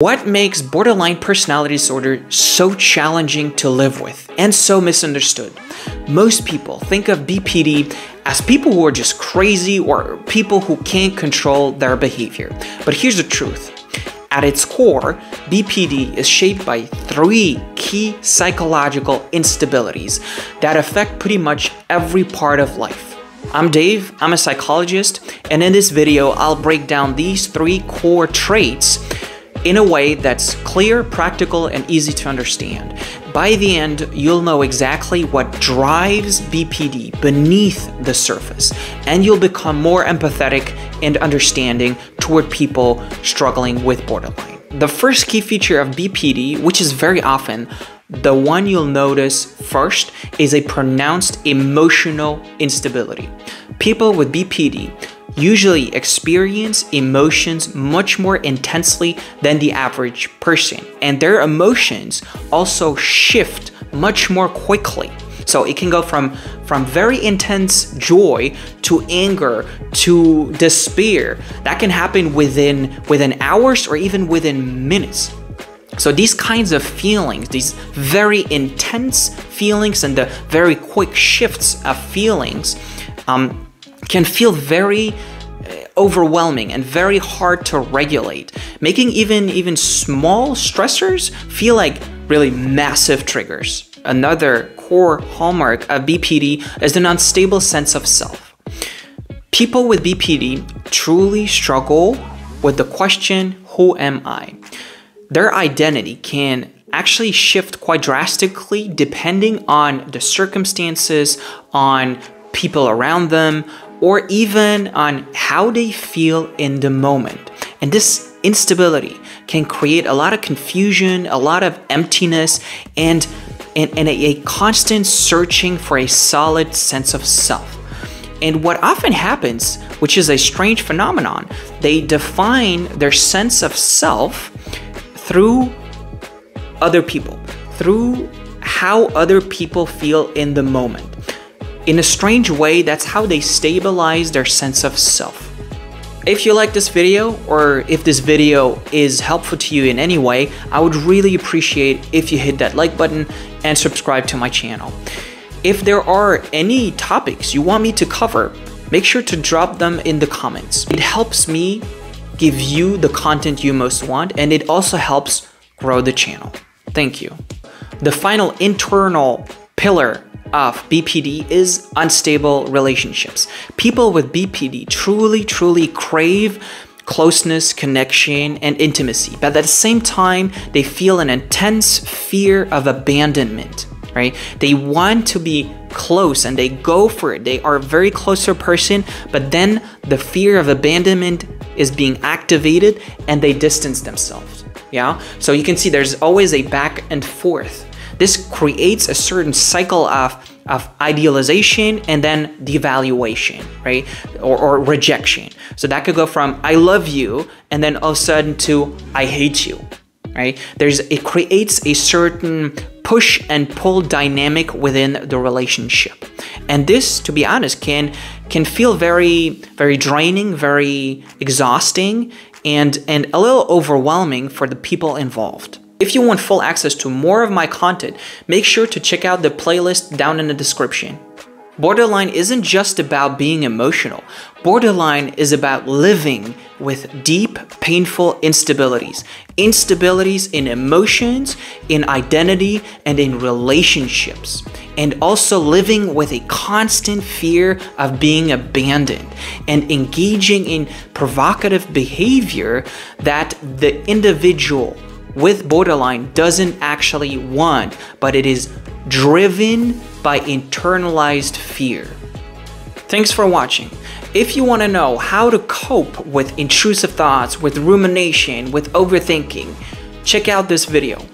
What makes borderline personality disorder so challenging to live with and so misunderstood? Most people think of BPD as people who are just crazy or people who can't control their behavior. But here's the truth. At its core, BPD is shaped by three key psychological instabilities that affect pretty much every part of life. I'm Dave, I'm a psychologist, and in this video, I'll break down these three core traits in a way that's clear, practical, and easy to understand. By the end, you'll know exactly what drives BPD beneath the surface, and you'll become more empathetic and understanding toward people struggling with borderline. The first key feature of BPD, which is very often the one you'll notice first, is a pronounced emotional instability. People with BPD usually experience emotions much more intensely than the average person, and their emotions also shift much more quickly. So it can go from very intense joy to anger to despair. That can happen within hours or even within minutes. So these kinds of feelings, these very intense feelings and the very quick shifts of feelings can feel very overwhelming and very hard to regulate, making even small stressors feel like really massive triggers. Another core hallmark of BPD is an unstable sense of self. People with BPD truly struggle with the question, who am I? Their identity can actually shift quite drastically depending on the circumstances, on people around them, or even on how they feel in the moment. And this instability can create a lot of confusion, a lot of emptiness, and a constant searching for a solid sense of self. And what often happens, which is a strange phenomenon, they define their sense of self through other people, through how other people feel in the moment. In a strange way, that's how they stabilize their sense of self. If you like this video, or if this video is helpful to you in any way, I would really appreciate if you hit that like button and subscribe to my channel. If there are any topics you want me to cover, make sure to drop them in the comments. It helps me give you the content you most want, and it also helps grow the channel. Thank you. The final internal pillar of BPD is unstable relationships. People with BPD truly crave closeness, connection, and intimacy, but at the same time, they feel an intense fear of abandonment, right? They want to be close and they go for it. They are a very close to a person, but then the fear of abandonment is being activated and they distance themselves, yeah? So you can see there's always a back and forth. This creates a certain cycle of idealization and then devaluation, right? Or rejection. So that could go from I love you and then all of a sudden to I hate you, right? It creates a certain push and pull dynamic within the relationship. And this, to be honest, can feel very draining, very exhausting, and a little overwhelming for the people involved. If you want full access to more of my content, make sure to check out the playlist down in the description. Borderline isn't just about being emotional. Borderline is about living with deep, painful instabilities. Instabilities in emotions, in identity, and in relationships. And also living with a constant fear of being abandoned and engaging in provocative behavior that the individual with borderline doesn't actually want, but it is driven by internalized fear. Thanks for watching. If you want to know how to cope with intrusive thoughts, with rumination, with overthinking, check out this video.